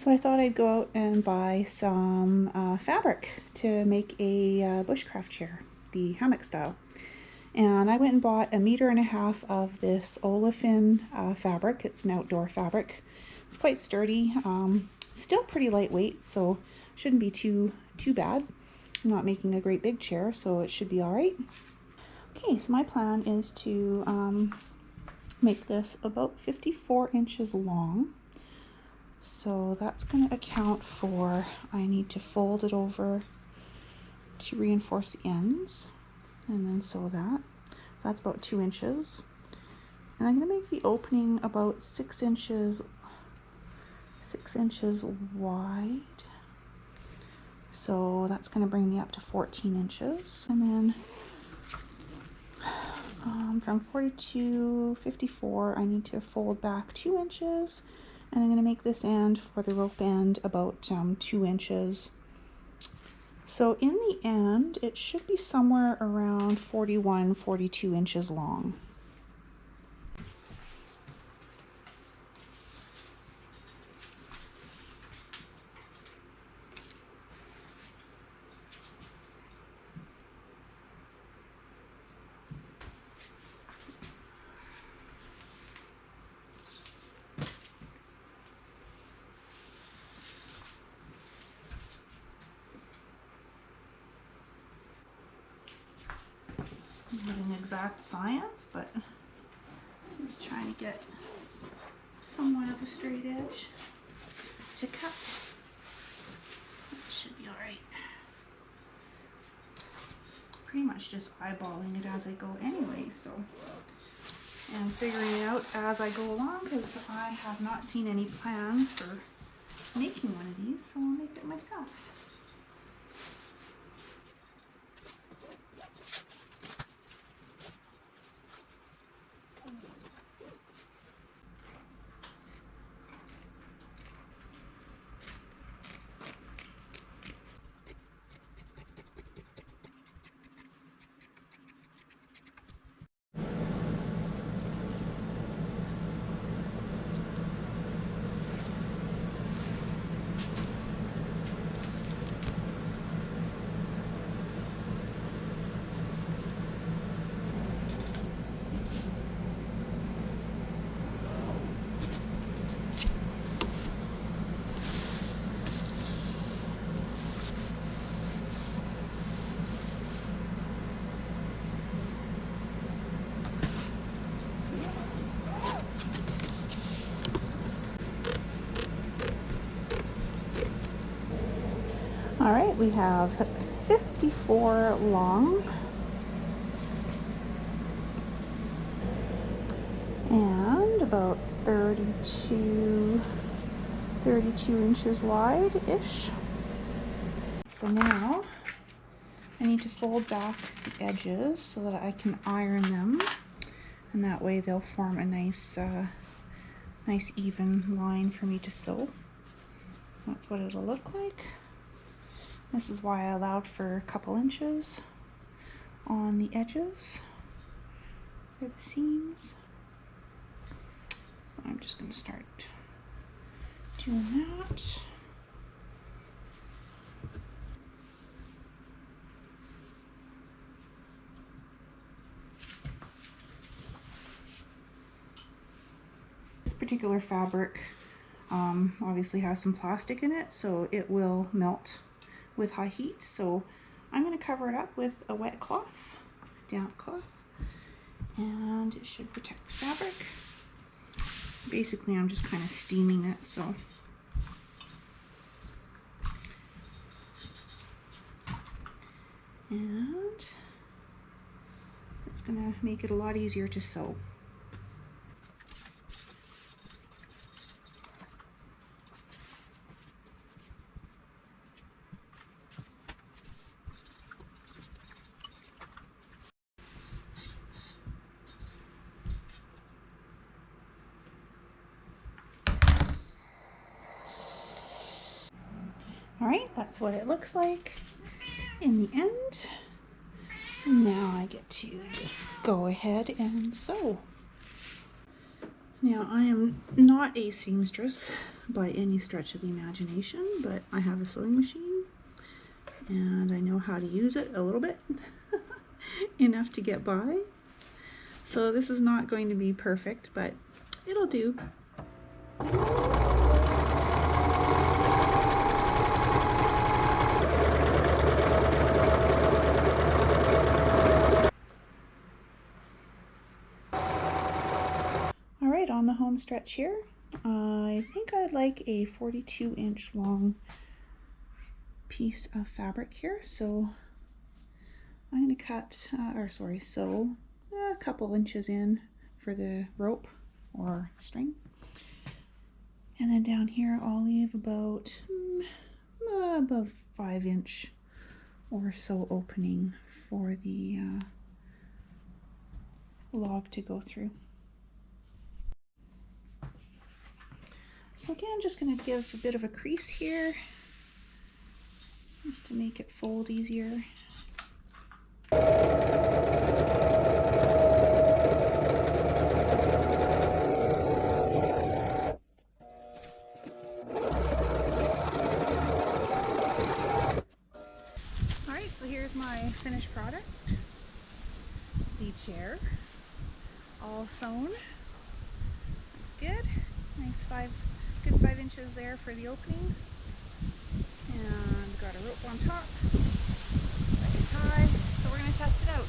So I thought I'd go out and buy some fabric to make a bushcraft chair, the hammock style. And I went and bought 1.5 meters of this olefin fabric. It's an outdoor fabric. It's quite sturdy, still pretty lightweight, so shouldn't be too bad. I'm not making a great big chair, so it should be all right. Okay, so my plan is to make this about 54 inches long. So that's going to account for, I need to fold it over to reinforce the ends and then sew that. So that's about 2 inches. And I'm going to make the opening about 6 inches wide. So that's going to bring me up to 14 inches. And then from 40 to 54, I need to fold back 2 inches. And I'm going to make this end for the rope end about 2 inches. So in the end, it should be somewhere around 41, 42 inches long. Not an exact science, but I'm just trying to get somewhat of a straight edge to cut. That should be all right. Pretty much just eyeballing it as I go anyway, so, and figuring it out as I go along, because I have not seen any plans for making one of these, so I'll make it myself. All right, we have 54 long and about 32 inches wide-ish. So now I need to fold back the edges so that I can iron them, and that way they'll form a nice even line for me to sew. So that's what it'll look like. This is why I allowed for a couple inches on the edges for the seams. So I'm just going to start doing that. This particular fabric obviously has some plastic in it, so it will melt with high heat. So I'm going to cover it up with a wet cloth, damp cloth, and it should protect the fabric. Basically, I'm just kind of steaming it, so and it's going to make it a lot easier to sew. All right, that's what it looks like in the end. Now I get to just go ahead and sew. Now I am not a seamstress. by any stretch of the imagination, but I have a sewing machine and I know how to use it a little bit, enough to get by. So this is not going to be perfect, but it'll do. All right, on the home stretch here, I think I'd like a 42-inch long piece of fabric here, so I'm going to cut, sew a couple inches in for the rope or string. And then down here I'll leave about 5-inch or so opening for the log to go through. So again, I'm just going to give a bit of a crease here just to make it fold easier. Alright, so here's my finished product. The chair, all sewn. Looks good. Nice good 5 inches there for the opening. And got a rope on top, like a tie, so we're going to test it out.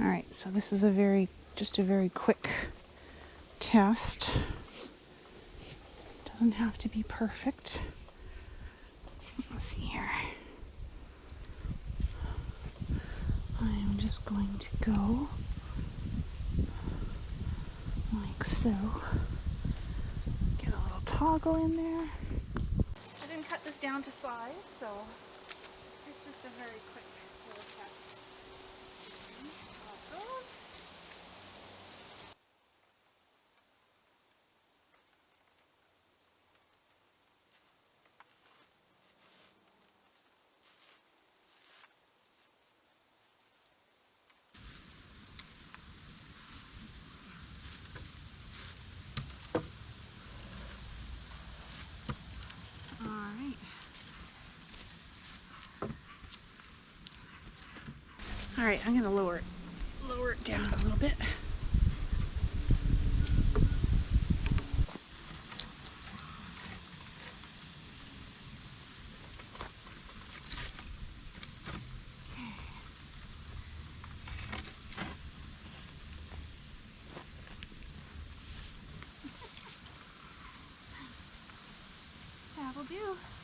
Alright, so this is just a very quick test. Doesn't have to be perfect. Let's see here. I'm just going to go like so. Get a little toggle in there. I didn't cut this down to size, so it's just a very quick little test. How it goes. All right, I'm gonna lower it down a little bit. do.